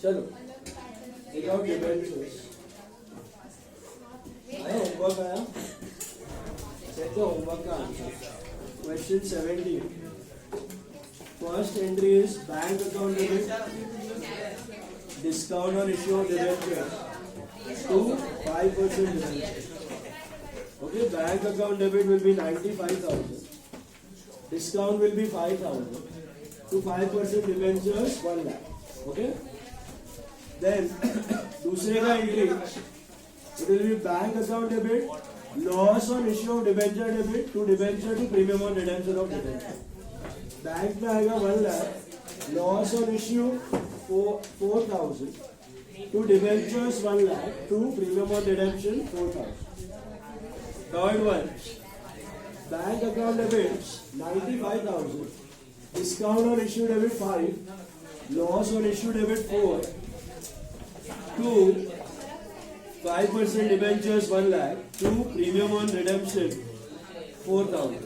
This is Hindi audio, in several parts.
चलो एक और डिबेंचर्स आया, होमवर्क आया, चेक द होमवर्क का answer. Question 17, first entry is bank account debit, discount on issue of debenture to 5% debenture. Okay, bank account debit will be 95,000. Discount will be 5,000. To 5% debentures 1 lakh. Okay. Then दूसरे का entry, it will be bank account debit, loss on issue of debenture debit to debenture to premium on redemption of debenture. Bank में आएगा 1 lakh, loss on issue 4,000 to debentures 1 lakh to premium on redemption 4,000. Third one, bank account debit 95,000, discount on issue debit 5, loss on issue debit 4 to 5% debentures 1 lakh to premium on redemption 4,000.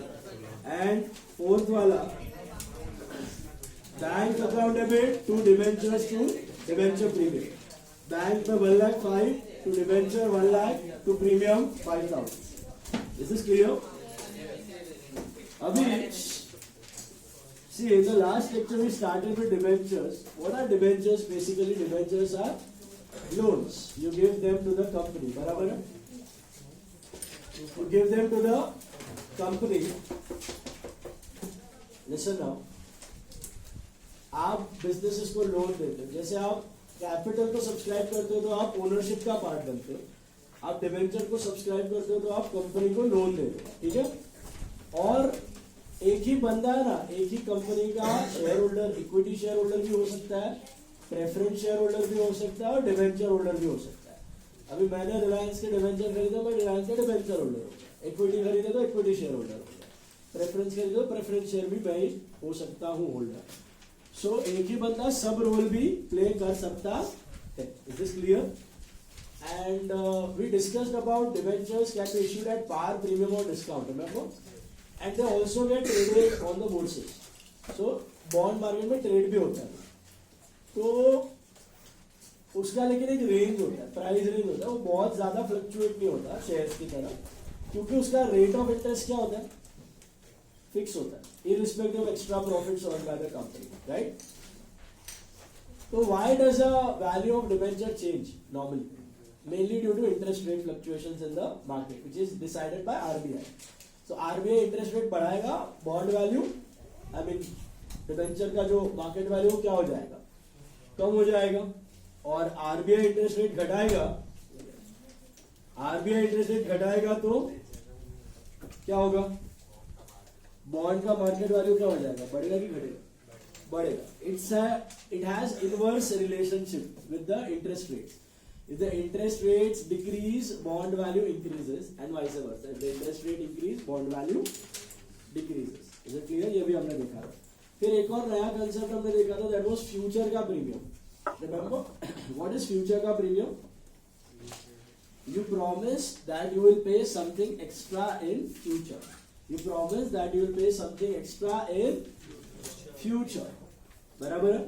And fourth wala, bank account debit to debentures to debenture premium, bank में 1 lakh 5 to debenture 1 lakh to premium 5,000. Is this clear? अभी see in the last lecture we started with debentures. What are debentures? Basically debentures are loans. You give them to the company. बराबर है? You give them to the company. Listen now. आप बिजनेसेस को लोन देते हो, जैसे आप कैपिटल को सब्सक्राइब करते हो तो आप ओनरशिप का पार्ट बनते हो, आप डिबेंचर को सब्सक्राइब करते हो तो आप कंपनी को लोन देते हो, ठीक है। और एक ही बंदा है ना, एक ही कंपनी का share holder, equity share holder भी हो सकता है, प्रेफरेंस शेयर होल्डर भी हो सकता है और डिबेंचर होल्डर भी हो सकता है। अभी मैंने रिलायंस के डिबेंचर खरीदा, मैं रिलायंस के डिबेंचर होल्डर हो गया, इक्विटी खरीदे तो इक्विटी शेयर होल्डर हो गया, प्रेफरेंस खरीदे तो प्रेफरेंस शेयर भी मैं हो सकता हूँ होल्डर। सो एक ही बंदा सब रोल भी प्ले कर सकता है। Is this clear? And we discussed about debentures can be issued at par, premium और discount, remember? And they also get traded on the bourses. So bond market में ट्रेड भी होता है, तो उसका लेकिन एक रेंज होता है, प्राइस रेंज होता है, वो बहुत ज्यादा फ्लक्चुएट नहीं होता शेयर्स की तरह, क्योंकि उसका रेट ऑफ इंटरेस्ट क्या होता है? फिक्स होता है, irrespective of extra profits earned by the company, right? So why does the value of debenture change normally? Mainly due to interest rate fluctuations in the market, which is decided by RBI. So RBI interest rate बढ़ाएगा, bond value, I mean debenture का जो market value क्या हो जाएगा? कम हो जाएगा, और RBI interest rate घटाएगा, RBI interest rate घटाएगा तो क्या होगा? बॉन्ड का मार्केट वैल्यू क्या हो जाएगा? बढ़ेगा कि घटेगा? बढ़ेगा. It has inverse relationship with the interest rates. If the interest rates decrease, bond value increases and vice versa. If the interest rate increase, bond value decreases. Is it clear? ये भी हमने देखा था. फिर एक और नया कंसेप्ट हमने देखा था, दैट वाज फ्यूचर का premium. Remember what is future का premium? You promise that you will pay something extra in future. You promise that you will pay something extra in future. बराबर है?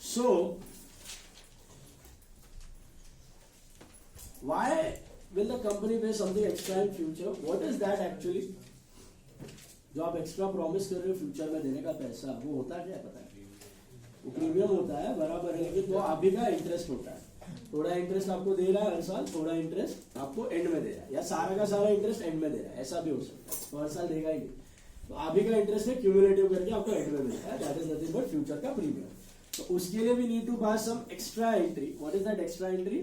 So why will the company pay something extra in future? What is that actually? जो आप एक्स्ट्रा प्रॉमिस कर रहे हो फ्यूचर में देने का पैसा, वो होता क्या है पता है? वो प्रीमियम होता है, बराबर है, लेकिन वो अभी का इंटरेस्ट होता है. थोड़ा इंटरेस्ट आपको दे रहा है हर साल, थोड़ा इंटरेस्ट आपको एंड में दे रहा है, या सारा का सारा इंटरेस्ट एंड में दे रहा है, ऐसा भी हो सकता है. तो हर साल देगा ही नहीं, तो अभी का इंटरेस्ट है क्यूमुलेटिव करके आपको एंड में मिलता है. That is nothing but future का प्रीमियम. तो उसके लिए we need to pass some extra entry. What is that extra entry?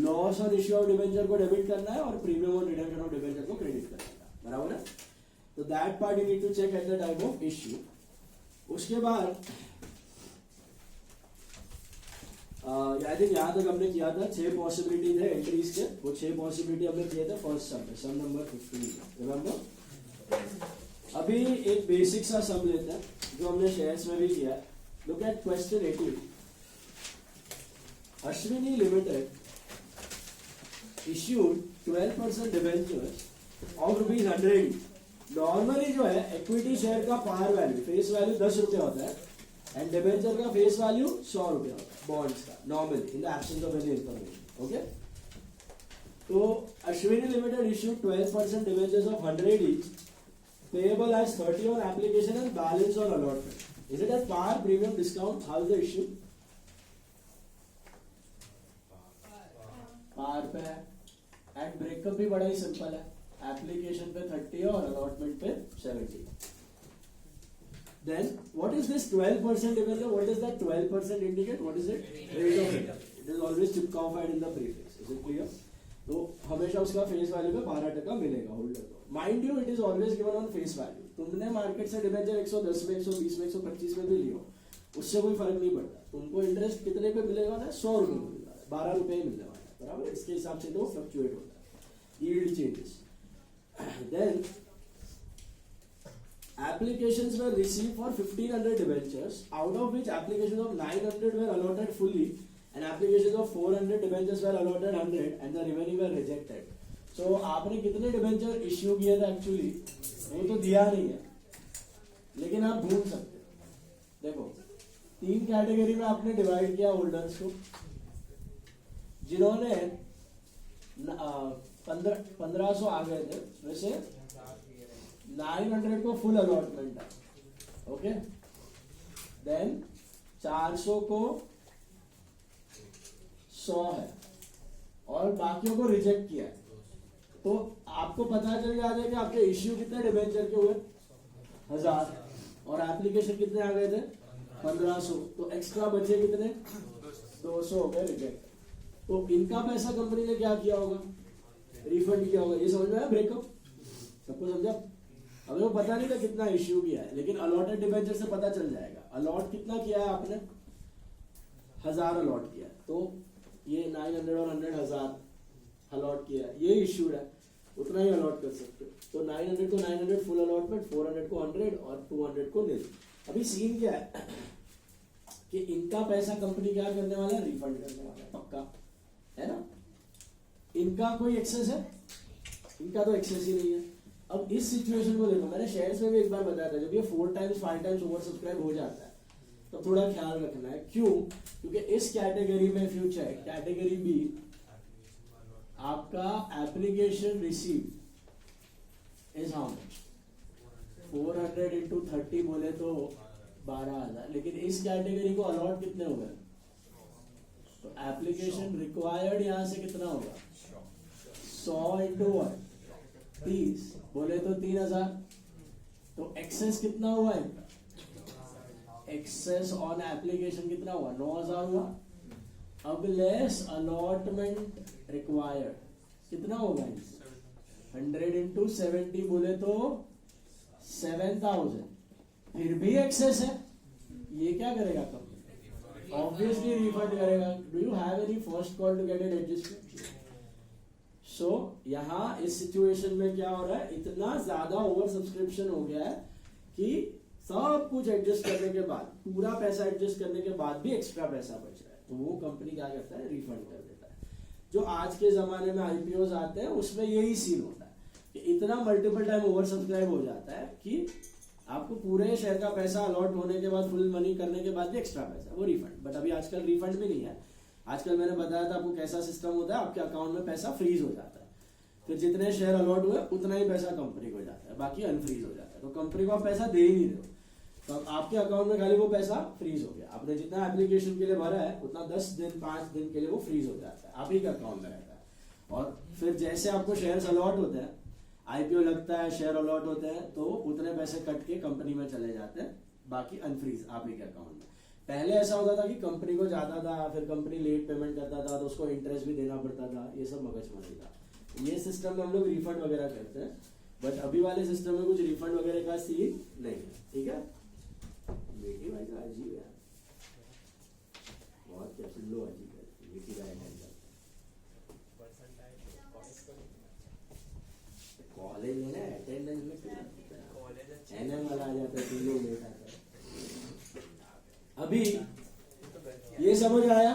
Loss on issue of debenture को डेबिट करना है और premium on redemption of debenture को क्रेडिट करना है. बराबर है? तो that part you need to check at the time of issue. उसके बाद आई थिंक यहाँ तक हमने किया था 6 पॉसिबिलिटीज है एंट्रीज के. वो 6 पॉसिबिलिटी हमने किए थे फर्स्ट सम में, सम नंबर 15. रिमेंबर? अभी एक बेसिक सा सम लेते हैं जो हमने शेयर्स में भी किया है. Look at question 18. Ashwini limited issued 12% debentures of ₹100. Normally जो है इक्विटी शेयर का पार वैल्यू, फेस वैल्यू 10 रुपया होता है, एंड डिबेंचर का फेस वैल्यू 100 रुपया होता है बॉन्ड्स का normally in the absence of any information. Okay, तो Ashwini Limited issued 12% debentures of 100 each, payable as 30 on application and balance on allotment. Is it at par, premium, discount? How is the issue? par पे है. एंड ब्रेकअप भी बड़ा ही सिंपल है. एप्लीकेशन पे 30 और अलॉटमेंट पे 70. Then what is this 12% dividend? What does that 12% indicate? What is it? Rate of return. It is always Chipkow-fied in the prefix. Is it clear? तो हमेशा उसका फेस वैल्यू पे 12% मिलेगा होल्डर को. Mind you it is always given on face value. तुमने मार्केट से डिबेंचर 110 में, 120 में, 125 में भी लियो, उससे कोई फर्क नहीं पड़ता. तुमको इंटरेस्ट कितने पे मिलेगा ना, 100 रुपए में मिलेगा, 12 रुपए ही मिलने वाला है, बराबर. इसके हिसाब से तो फ्लक्चुएट होता है, yield changes. Then applications were received for 1500 debentures, out of which applications of 900 were allotted fully and applications of 400 debentures were allotted 100 and the remaining were rejected. So आपने कितने डिबेंचर इश्यू किए थे एक्चुअली वो तो दिया नहीं है, लेकिन आप ढूंढ सकते हो. देखो 3 कैटेगरी में आपने डिवाइड किया होल्डर्स को. जिन्होंने 1500 आ गए थे, वैसे 900 को फुल अलॉटमेंट है. ओके, देन 400 को 100 है और बाकियों को रिजेक्ट किया है. तो आपको पता चल जाता है कि आपके इश्यू कितने डिबेंचर के हुए 1000 और एप्लीकेशन कितने आ गए थे 1500. तो एक्स्ट्रा बचे कितने 200 हो गए रिजेक्ट. तो इनका पैसा कंपनी ने क्या किया होगा, रिफंड किया होगा. ये समझ में आया ब्रेकअप, सबको समझा. अगर वो पता नहीं था कितना इश्यू किया है, लेकिन अलॉटेड डिबेंचर से पता चल जाएगा. अलॉट कितना किया है आपने, 1000 अलॉट किया है, तो ये 900 और 100 1000 अलॉट किया है, ये इश्यूड है, उतना ही अलॉट कर सकते हो. तो 900 को 900 फुल अलॉटमेंट, 400 को 100 और 200 को निल. अभी सीन क्या है कि इनका पैसा कंपनी क्या करने वाला है, रिफंड करने वाला है, पक्का है ना. इनका कोई एक्सेस है, इनका तो एक्सेस ही नहीं है. अब इस सिचुएशन को देखो, मैंने शेयर्स में भी एक बार बताया था, जब ये 4 टाइम्स 5 टाइम्स ओवर सब्सक्राइब हो जाता है तो थोड़ा ख्याल रखना है. क्यों? क्योंकि इस कैटेगरी में फ्यूचर कैटेगरी बी आपका application receive is how much, 400 into 30 बोले तो 12,000. लेकिन इस कैटेगरी को अलॉट कितने हो गए, तो एप्लीकेशन रिक्वायर्ड यहां से कितना होगा 100 into 30 बोले तो 3000. तो एक्सेस कितना हुआ है, एक्सेस ऑन एप्लीकेशन कितना हुआ 9000 हुआ. अब लेस अलॉटमेंट रिक्वायर्ड कितना होगा, 100 into 70 बोले तो 7000. फिर भी एक्सेस है, ये क्या करेगा कंपनी, ऑब्वियसली रिफंड करेगा. Do you have any first call to get it adjustment. So यहाँ इस सिचुएशन में क्या हो रहा है, इतना ज्यादा ओवर सब्सक्रिप्शन हो गया है कि सब कुछ एडजस्ट करने के बाद, पूरा पैसा एडजस्ट करने के बाद भी एक्स्ट्रा पैसा बच रहा है. तो वो कंपनी क्या करता है, रिफंड कर देता है. जो आज के जमाने में आईपीओ आते हैं उसमें यही सीन होता है कि इतना मल्टीपल टाइम ओवर सब्सक्राइब हो जाता है कि आपको पूरे शेयर का पैसा अलॉट होने के बाद, फुल मनी करने के बाद भी एक्स्ट्रा पैसा वो रिफंड. बट अभी आजकल रिफंड भी नहीं है. आजकल मैंने बताया था आपको कैसा सिस्टम होता है, आपके अकाउंट में पैसा फ्रीज हो जाता है. फिर जितने शेयर अलॉट हुए उतना ही पैसा कंपनी को जाता है, बाकी अनफ्रीज हो जाता है. तो कंपनी को आप पैसा दे ही नहीं रहे हो, तो आपके अकाउंट में खाली वो पैसा फ्रीज हो गया. आपने जितना एप्लीकेशन के लिए भरा है उतना 10 दिन 5 दिन के लिए वो फ्रीज हो जाता है, आप ही के अकाउंट में रहता है. और फिर जैसे आपको शेयर अलॉट होते हैं, आईपीओ लगता है, शेयर अलॉट होते हैं, तो उतने पैसे कट के कंपनी में चले जाते हैं, बाकी अनफ्रीज आप ही के अकाउंट में. पहले ऐसा होता था कि कंपनी को जाता था, फिर कंपनी लेट पेमेंट करता था तो उसको इंटरेस्ट भी देना पड़ता था, ये सब मगजमारी था. ये सिस्टम में हम लोग रिफंड वगैरह करते हैं, बट अभी वाले सिस्टम में कुछ रिफंड वगैरह का सीन नहीं है. ठीक है, बेटी भाई का अजीब है, बहुत क्या लो अजीब है बेटी भाई. कॉलेज में ना अटेंडेंस में एनएम वाला आ जाता है, 3 लोग लेट आता है. अभी ये समझ आया.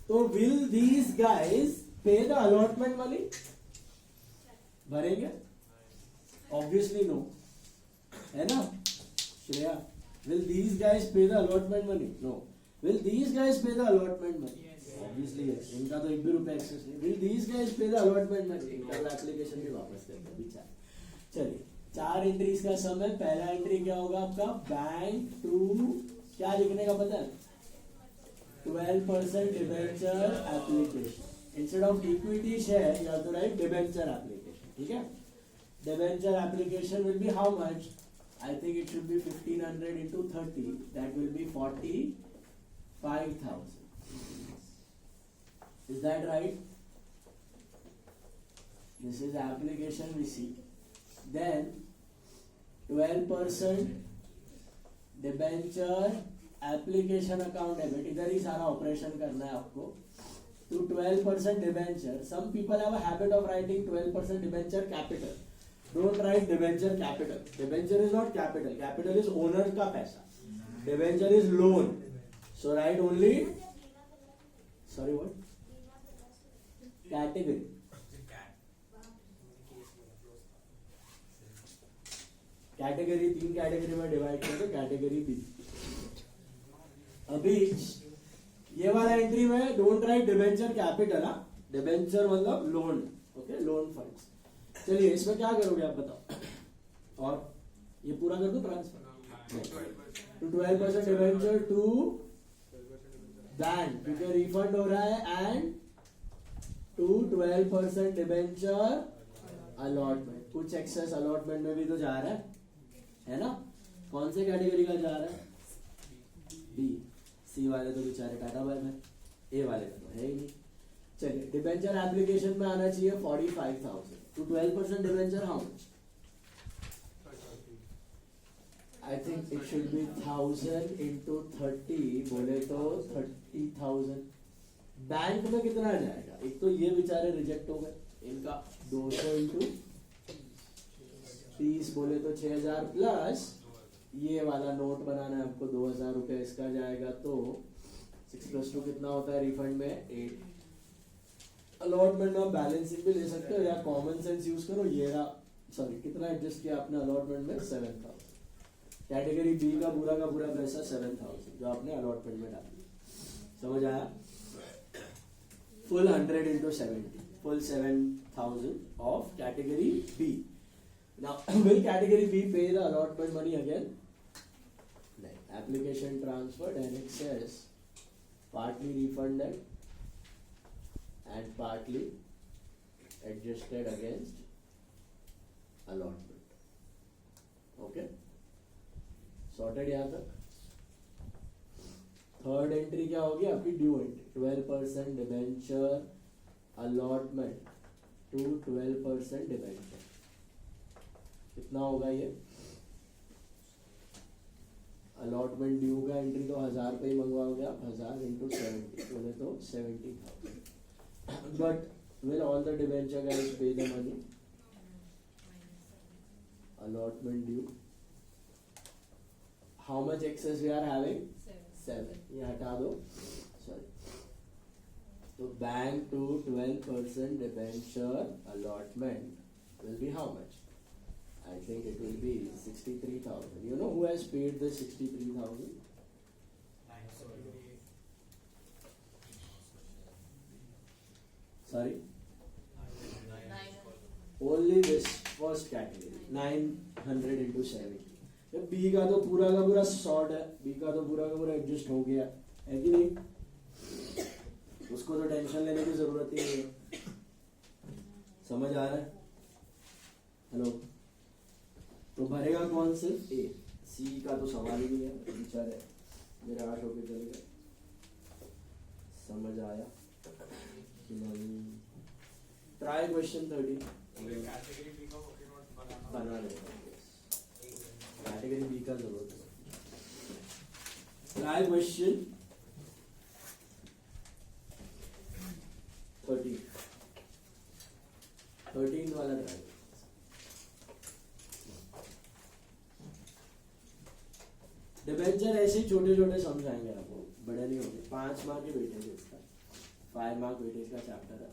तो विल दीज गाइज पे द अलॉटमेंट मनी, भरेंगे? ऑब्वियसली नो, है ना Shreya. Will these guys pay the allotment money? No. Will these guys pay the allotment money? Yes. Obviously yes. इनका तो एक भी रुपया एक्सेस नहीं. Will these guys pay the allotment money? इनका तो एप्लीकेशन भी वापस करते हैं बेचारे. चलिए 4 एंट्रीज का सम है. पहला एंट्री क्या होगा आपका? बैंक टू क्या लिखने का पता है? 12% debenture application. Instead of equity share you have to write debenture application. ठीक है. Debenture application will be how much? I think it should be 1500 into 30. That will be 45,000. Is that right? This is application we see. Then 12% debenture application account debit. इधर ही सारा ऑपरेशन करना है आपको. To 12% debenture. Some people have a habit of writing 12% debenture capital. Don't write debenture capital. Debenture is not capital. Capital is owner का पैसा. Debenture is loan. So write only. Sorry, what? Category. Category 3 category में डिवाइड करते. Category B. अभी ये वाला एंट्री में don't write debenture capital. Debenture मतलब लोन. Okay, loan funds. चलिए इसमें क्या करोगे आप बताओ. और ये पूरा कर दो transfer to 12% debenture to bank क्योंकि रिफंड हो रहा है. And to 12% debenture allotment. कुछ एक्सेस अलॉटमेंट में भी तो जा रहा है ना. कौन से कैटेगरी का जा रहा है? बी. सी वाले तो बेचारे टाटा बाय में. ए वाले का तो है ही नहीं. चलिए डिबेंचर एप्लीकेशन में आना चाहिए 45,000. To 12% debenture how much? I think it should be 1000 into 30. बोले तो 30,000. बैंक में कितना जाएगा? एक तो ये बेचारे रिजेक्ट हो गए. इनका 200 इंटू 30 बोले तो 6,000 प्लस ये वाला नोट बनाना है आपको 2,000 रुपए. इसका जाएगा तो 6+2 कितना होता है रिफंड में? 8. अलॉटमेंट में आप बैलेंसिंग भी ले सकते हो या कॉमन सेंस यूज करो. ये रहा. सॉरी कितना एडजस्ट किया आपने अलॉटमेंट में? 7,000. कैटेगरी बी का पूरा पैसा 7,000 जो आपने अलॉटमेंट में डाल दिया. समझ आया? Full 100 into 70. Full 7,000 of category B. Now will category B pay the allotment money again? नहीं. Application transferred and it says partly refunded and partly adjusted against allotment. Okay, sorted यहाँ तक. थर्ड एंट्री क्या होगी आपकी? Due entry. 12% debenture allotment to 12% debenture. कितना होगा ये? अलॉटमेंट ड्यू का एंट्री तो 1000 पे ही मंगवाओगे आप. 1000 into 70 बोले तो 70,000. But will all the debenture guys pay the money? Allotment due. How much excess we are having? 7. ये हटा दो. Sorry. So bank to 12% debenture allotment will be how much? I think it will be 63,000. You know who has paid the 63,000? Sorry? Only this first category. 900 into 70. जब बी का तो पूरा शॉर्ट है. बी का तो पूरा एडजस्ट हो गया है कि नहीं? उसको तो टेंशन लेने की जरूरत ही नहीं है. समझ आ रहा है? हेलो. तो भरेगा कौन? सिर्फ ए. सी का तो सवाल ही नहीं है. बेचारे निराश होकर चले गए. समझ आया? Try question 30. बना लेगा. कैटेगरी बी का जरूरत है. Try question 13. 13 वाला ट्राई. डिबेंचर ऐसे छोटे समझाएंगे आपको. बड़े नहीं होंगे. 5 मार्क के वेटेज है इसका. 5 मार्क वेटेज का चैप्टर है.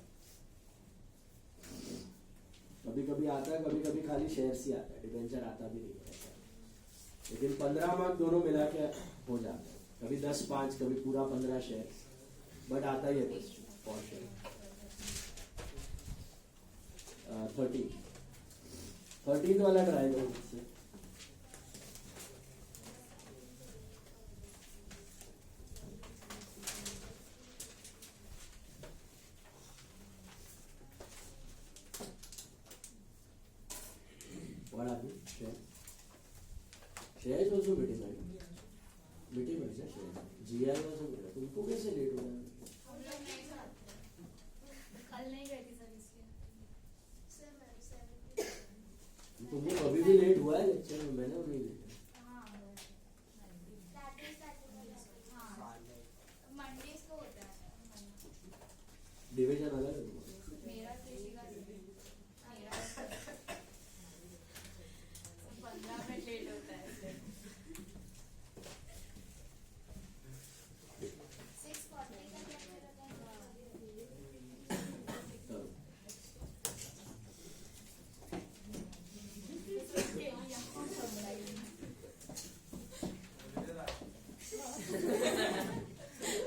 कभी कभी आता है, कभी कभी खाली शेयर्स ही आता है. डिबेंचर आता भी नहीं है. लेकिन 15 मंथ दोनों मिला के हो जाता है, कभी 10-5, कभी पूरा 15 शेयर, बट आता ही है 10 पर शेयर। 13 वाला ट्राई करो मुझसे। What happened? Share is also meeting, right? Meeting is a share. GI also meeting. तुमको कैसे लेट हो गया? हम लोग नहीं खाते। कल नहीं गई थी सर इसलिए। तुमको कभी भी लेट हुआ है लेक्चर में? मैंने नहीं देखा। हाँ। मंडेज को होता है। डिवीजन अलग है तुम्हारा? मेरा कृषि का मेरा 15 मिनट लेट होता है।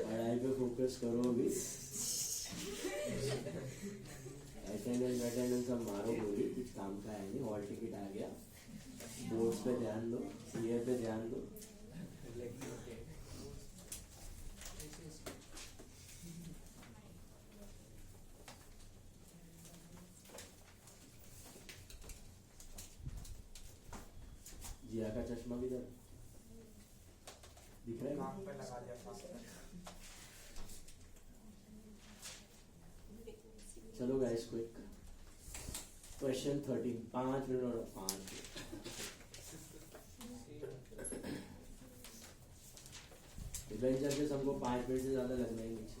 पढ़ाई पे फोकस करो अभी। अटेंडेंस सब मारो गोली, कुछ काम का है नहीं। हॉल टिकट आ गया, बोर्ड्स पे ध्यान दो, सीए पे ध्यान दो। जिया का चश्मा भी इधर दिख रहा है? पे लगा दिया। चलो गाइस, क्विक क्वेश्चन 13, 5 मिनट और 5 एडवेंचर के सबको 5 मिनट से ज्यादा लगना ही नहीं चाहिए।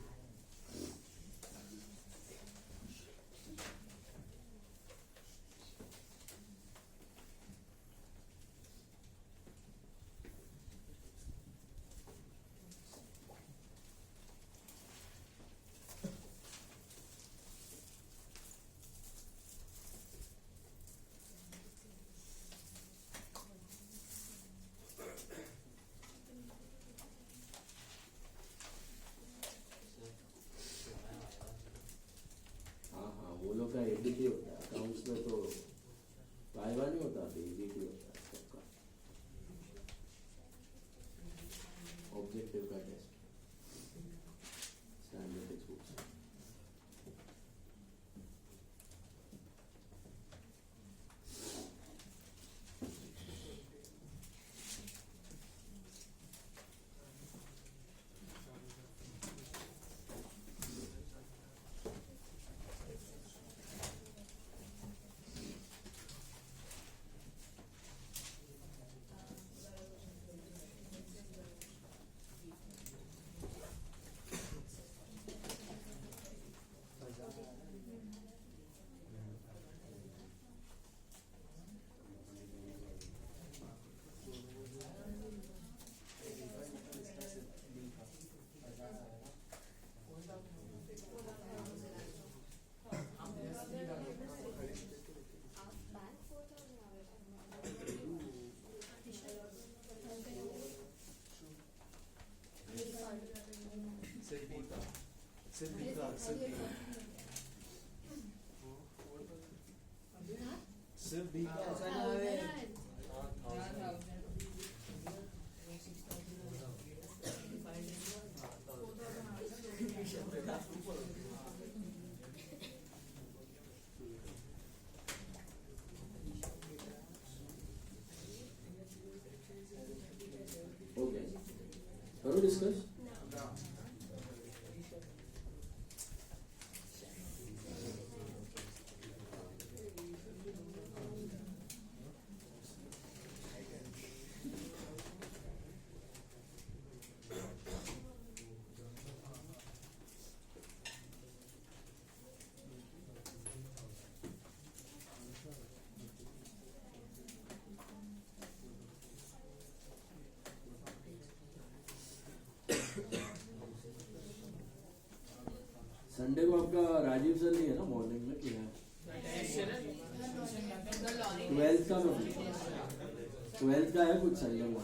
वो लोग का एबीटी होता है, अकाउंट्स में तो वाइवा नहीं होता, एबीटी होता है सबका, ऑब्जेक्टिव का टेस्ट, स्टैंडर्ड टेक्स्ट बुक्स। सिर्फ बी का ओके, करो डिस्कस। संडे को आपका राजीव सर नहीं है ना मॉर्निंग में? क्या 12th का मैं 12th का है कुछ संडे को।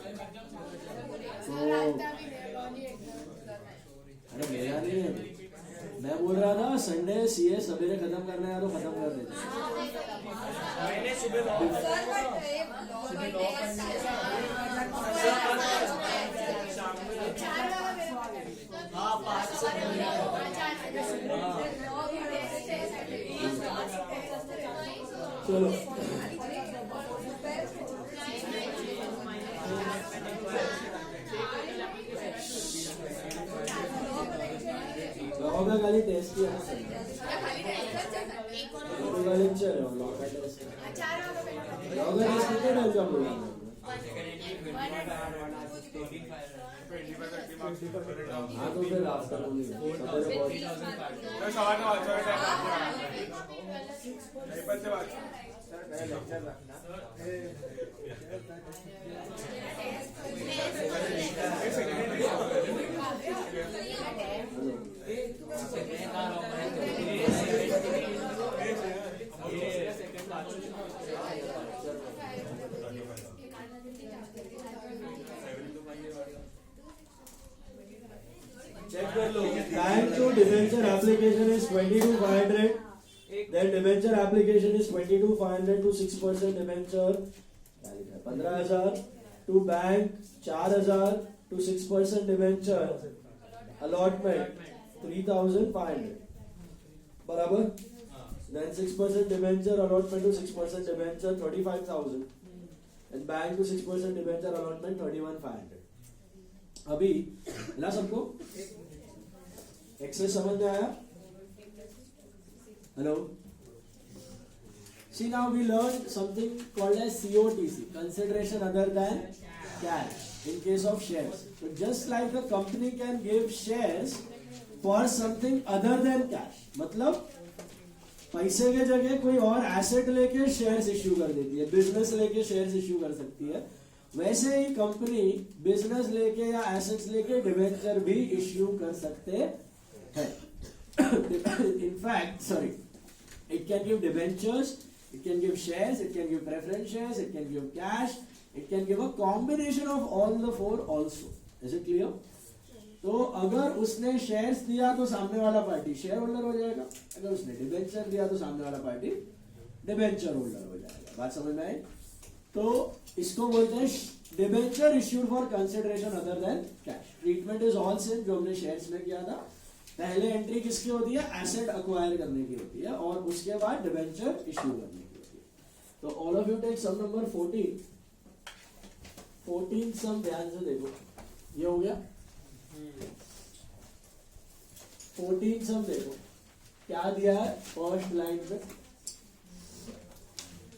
सर आता भी नहीं बॉडी एग्जाम करना है। अरे मेरा नहीं है, मैं बोल रहा था संडे सीए सवेरे खत्म करना है तो खत्म कर देते। मैंने सुबह 9 हाँ 5 से चलो लॉ का खाली टेस्ट किया था लॉ का लेक्चर है, लॉ का टेस्ट है। लॉ का टेस्ट कितने टाइम का प्रोग्राम है? हाँ तो फिर रास्ता नहीं चेक कर लो। Time to debenture application is 22,500. Then debenture application is 22,500 to 6% debenture 15,000 to bank 4,000 to 6% debenture allotment 3,500 बराबर। Then 6% debenture allotment to 6% debenture 35,000 and bank to 6% debenture allotment 31,500। अभी मिला सबको? एक्सेस समझ में आया? Hello? See now we learned something called as COTC, consideration other than cash, in case of shares. So just like a company can give shares for something other than cash, मतलब पैसे के जगह कोई और एसेट लेके शेयर्स इश्यू कर देती है, बिजनेस लेके शेयर्स इश्यू कर सकती है, वैसे ही कंपनी बिजनेस लेके या एसेट्स लेके डिबेंचर भी इश्यू कर सकते हैं। In fact sorry, it can give debentures, it can give shares, it can give preference shares, it can give cash, it can give a combination of all the four also. Is it clear? तो अगर उसने शेयर्स दिया तो सामने वाला पार्टी शेयर होल्डर हो जाएगा, अगर उसने डिबेंचर दिया तो सामने वाला पार्टी डिबेंचर होल्डर हो जाएगा। बात समझ में आई? तो इसको बोलते हैं debenture issued for consideration other than cash. Treatment is all same जो हमने शेयर्स में किया था। पहले एंट्री किसकी होती है? एसेट अक्वायर करने की होती है, और उसके बाद डिबेंचर इश्यू करने की होती है। तो all of you take some number 14 some ध्यान से देखो, ये हो गया 14 सम। देखो क्या दिया है फर्स्ट लाइन पे,